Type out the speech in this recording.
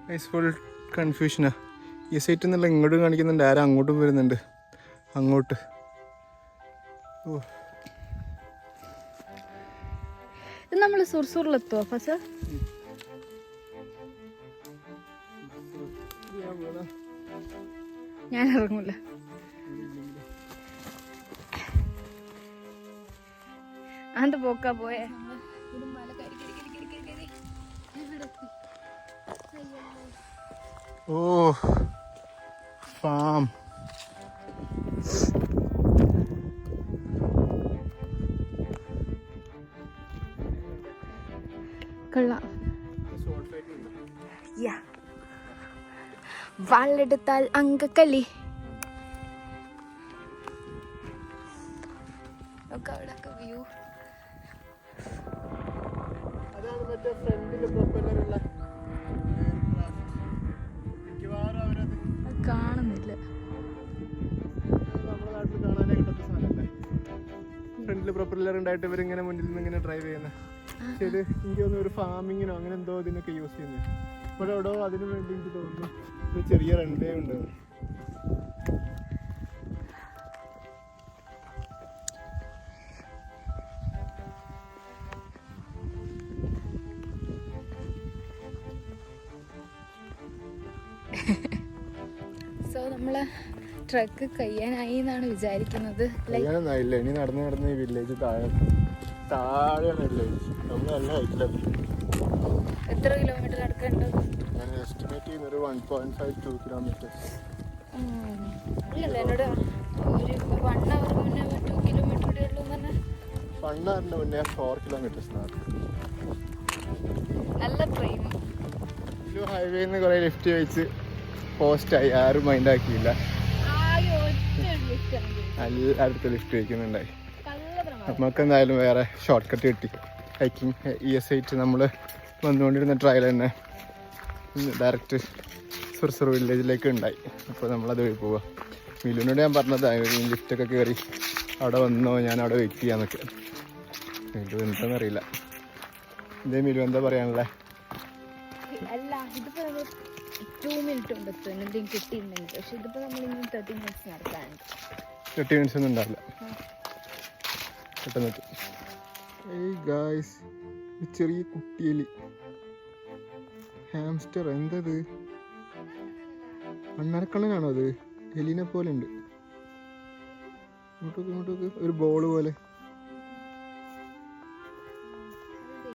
Guys full കൺഫ്യൂഷനാ. ഈ സൈറ്റിൽ നിന്നുള്ള ഇങ്ങോട്ടും കാണിക്കുന്നുണ്ട്, ആരും അങ്ങോട്ടും വരുന്നുണ്ട്. അങ്ങോട്ട് ഓ ഇത് നമ്മൾ സുർസൂറിലെത്തുവോ ഫസ്? ഞാൻ ഇറങ്ങൂല. അത് പോക്കാ പോയേ. ഓ ഫാം. കൊള്ളാം. വാളെടുത്താൽ അങ്കക്കളി. അവിടെയൊക്കെ വ്യൂ. കാണുന്നില്ല. ഫ്രണ്ടില് പ്രൊപ്പല്ലർ ഉണ്ടായിട്ട് ഇവരിങ്ങനെ മുന്നിൽ നിന്ന് ഇങ്ങനെ ഡ്രൈവ് ചെയ്യുന്നത്. ശരി, എനിക്ക് തോന്നുന്നു ഒരു ഫാമിങ്ങിനോ അങ്ങനെ എന്തോ ഇതിനൊക്കെ യൂസ് ചെയ്യുന്നത്. ഇവിടെ എവിടെയോ അതിനു വേണ്ടി എനിക്ക് തോന്നുന്നു ഒരു ചെറിയ റൺവേ ഉണ്ട്. സോ നമ്മള് ട്രക്ക് കഴിയാനായി എന്നാണ് വിചാരിക്കുന്നത്. കഴിയാനൊന്നായില്ല, ഇനി നടന്ന് നടന്ന് ഈ വില്ലേജ് താഴെയാണ് വില്ലേജ്. നമ്മളല്ല ഹൈറ്റിലെത്തി. എത്ര കിലോമീറ്റർ നടക്കേണ്ടത്? ഞാൻ എസ്റ്റിമേറ്റ് ചെയ്യുന്നൊരു 1.5-2 കിലോമീറ്റേഴ്സ്. ഇല്ലല്ലോ എന്നോട് ഒരു 1 hour മുന്നേ 2 കിലോമീറ്റർ ഉള്ളൂ തന്നെ. 1 hourന് മുന്നേ 4 കിലോമീറ്റേഴ്സ് നടക്കും. നല്ല ട്രെയിൻ. ഹൈവേയിൽ നിന്ന് കുറേ ലിഫ്റ്റ് വെച്ച് പോസ്റ്റായി, ആരും മൈൻഡ് ആക്കിയില്ല. എല്ലായിടത്തും ലിഫ്റ്റ് വയ്ക്കുന്നുണ്ടായി. നമുക്ക് എന്തായാലും വേറെ ഷോർട്ട് കട്ട് കിട്ടി. ഹൈക്കിങ് ES8 നമ്മൾ വന്നുകൊണ്ടിരുന്ന ട്രയൽ തന്നെ ഡയറക്റ്റ് സുർസുർ വില്ലേജിലേക്ക് ഉണ്ടായി. അപ്പോൾ നമ്മളത് വഴി പോവുക. മിലുവിനോട് ഞാൻ പറഞ്ഞത് ലിഫ്റ്റൊക്കെ കയറി അവിടെ വന്നോ, ഞാൻ അവിടെ വെയിറ്റ് ചെയ്യാന്നൊക്കെ. മിലു എന്താണെന്നറിയില്ല. ഇതേ മിലു എന്താ പറയാനുള്ളത്? അല്ല, ഇതിപ്പോ 2 മിനിറ്റ് കൊണ്ട് എന്തെങ്കിലും കിട്ടിയിട്ടുണ്ടെങ്കിൽ. പക്ഷെ ഇതിപ്പോ നമ്മളിങ്ങനെ 30 മിനിറ്റ്സ് നടക്കാനുണ്ട്. 30 മിനിറ്റ്സ് ഒന്നും ഉണ്ടാവില്ല, പെട്ടെന്ന് എത്തും. ഏയ് ഗായ്സ്, ചെറിയ കുട്ടിയലി ഹാംസ്റ്റർ. എന്തത്? മണ്ണരക്കള്ളനാണോ അത്? എലിനെ പോലെ ഉണ്ട്. ഇങ്ങോട്ടൊക്കെ ഒരു ബോള് പോലെ.